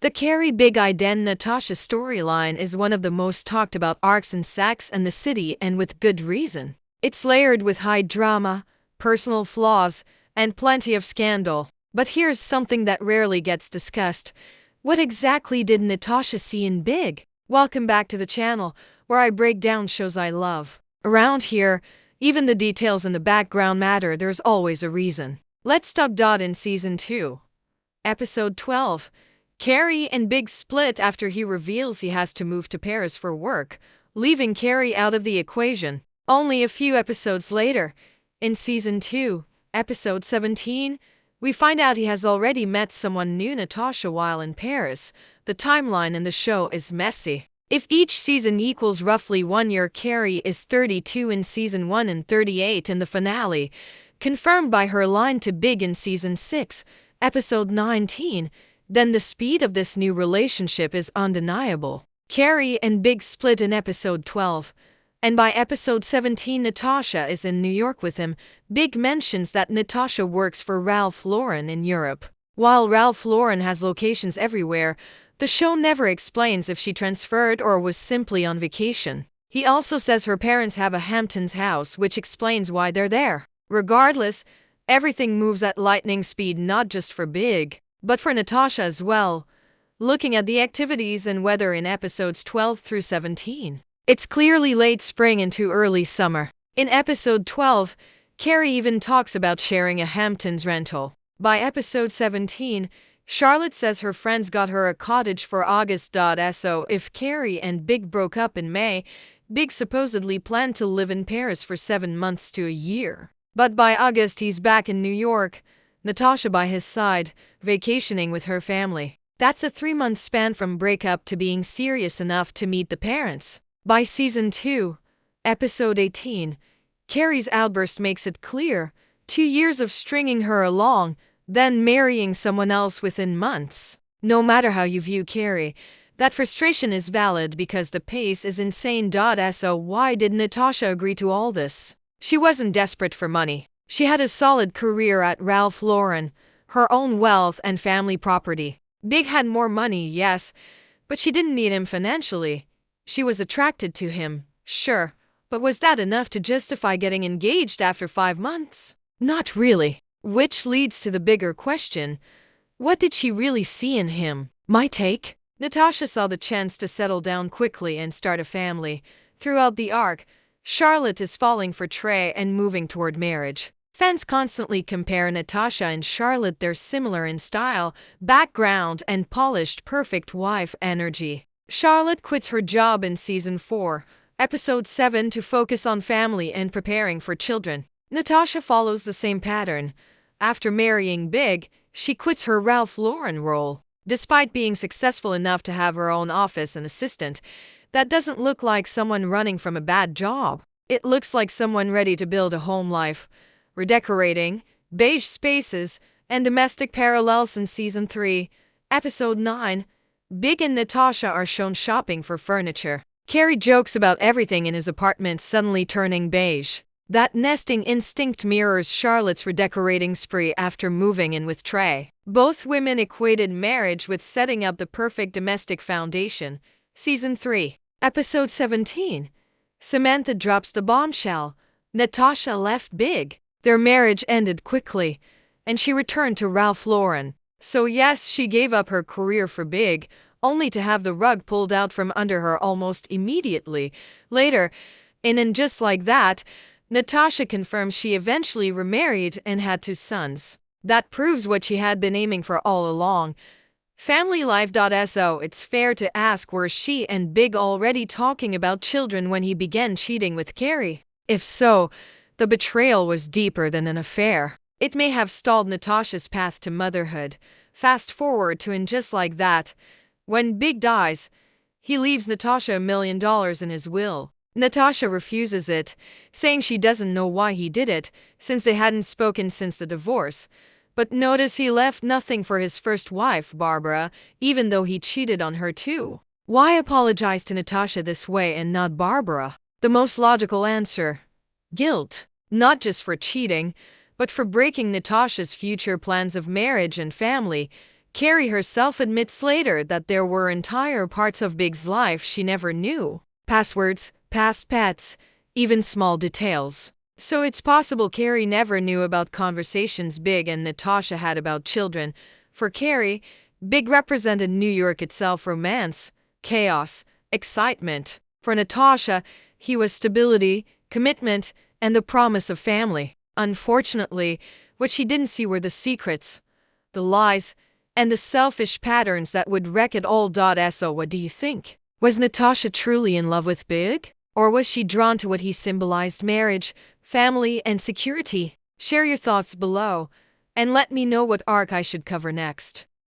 The Carrie Big and Natasha storyline is one of the most talked about arcs in Sex and the City, and with good reason. It's layered with high drama, personal flaws, and plenty of scandal. But here's something that rarely gets discussed. What exactly did Natasha see in Big? Welcome back to the channel, where I break down shows I love. Around here, even the details in the background matter. There's always a reason. Let's talk. In Season 2, Episode 12, Carrie and Big split after he reveals he has to move to Paris for work, leaving Carrie out of the equation. Only a few episodes later, in Season 2, Episode 17, we find out he has already met someone new, Natasha, while in Paris. The timeline in the show is messy. If each season equals roughly 1 year, Carrie is 32 in Season 1 and 38 in the finale, confirmed by her line to Big in Season 6, Episode 19, then the speed of this new relationship is undeniable. Carrie and Big split in Episode 12, and by Episode 17 Natasha is in New York with him. Big mentions that Natasha works for Ralph Lauren in Europe. While Ralph Lauren has locations everywhere, the show never explains if she transferred or was simply on vacation. He also says her parents have a Hamptons house, which explains why they're there. Regardless, everything moves at lightning speed, not just for Big, but for Natasha as well. Looking at the activities and weather in Episodes 12 through 17, it's clearly late spring into early summer. In Episode 12, Carrie even talks about sharing a Hamptons rental. By Episode 17, Charlotte says her friends got her a cottage for August. So if Carrie and Big broke up in May, Big supposedly planned to live in Paris for 7 months to a year. But by August he's back in New York, Natasha by his side, vacationing with her family. That's a 3-month span from breakup to being serious enough to meet the parents. By Season 2, Episode 18, Carrie's outburst makes it clear: 2 years of stringing her along, then marrying someone else within months. No matter how you view Carrie, that frustration is valid because the pace is insane. So why did Natasha agree to all this? She wasn't desperate for money. She had a solid career at Ralph Lauren, her own wealth and family property. Big had more money, yes, but she didn't need him financially. She was attracted to him, sure, but was that enough to justify getting engaged after 5 months? Not really. Which leads to the bigger question: what did she really see in him? My take? Natasha saw the chance to settle down quickly and start a family. Throughout the arc, Charlotte is falling for Trey and moving toward marriage. Fans constantly compare Natasha and Charlotte. They're similar in style, background, and polished perfect wife energy. Charlotte quits her job in Season 4, Episode 7 to focus on family and preparing for children. Natasha follows the same pattern. After marrying Big, she quits her Ralph Lauren role. Despite being successful enough to have her own office and assistant, that doesn't look like someone running from a bad job. It looks like someone ready to build a home life. Redecorating, beige spaces, and domestic parallels. In Season 3, Episode 9, Big and Natasha are shown shopping for furniture. Carrie jokes about everything in his apartment suddenly turning beige. That nesting instinct mirrors Charlotte's redecorating spree after moving in with Trey. Both women equated marriage with setting up the perfect domestic foundation. Season 3, Episode 17, Samantha drops the bombshell: Natasha left Big. Their marriage ended quickly, and she returned to Ralph Lauren. So yes, she gave up her career for Big, only to have the rug pulled out from under her almost immediately later. And just like that, Natasha confirms she eventually remarried and had 2 sons. That proves what she had been aiming for all along: family life. So it's fair to ask, were she and Big already talking about children when he began cheating with Carrie? If so, the betrayal was deeper than an affair. It may have stalled Natasha's path to motherhood. Fast forward to and just like that, when Big dies, he leaves Natasha $1 million in his will. Natasha refuses it, saying she doesn't know why he did it, since they hadn't spoken since the divorce. But notice he left nothing for his first wife, Barbara, even though he cheated on her too. Why apologize to Natasha this way and not Barbara? The most logical answer: guilt. Not just for cheating, but for breaking Natasha's future plans of marriage and family. Carrie herself admits later that there were entire parts of Big's life she never knew. Passwords, past pets, even small details. So it's possible Carrie never knew about conversations Big and Natasha had about children. For Carrie, Big represented New York itself: romance, chaos, excitement. For Natasha, he was stability, commitment, and the promise of family. Unfortunately, what she didn't see were the secrets, the lies, and the selfish patterns that would wreck it all. So what do you think? Was Natasha truly in love with Big? Or was she drawn to what he symbolized: marriage, family, and security? Share your thoughts below, and let me know what arc I should cover next.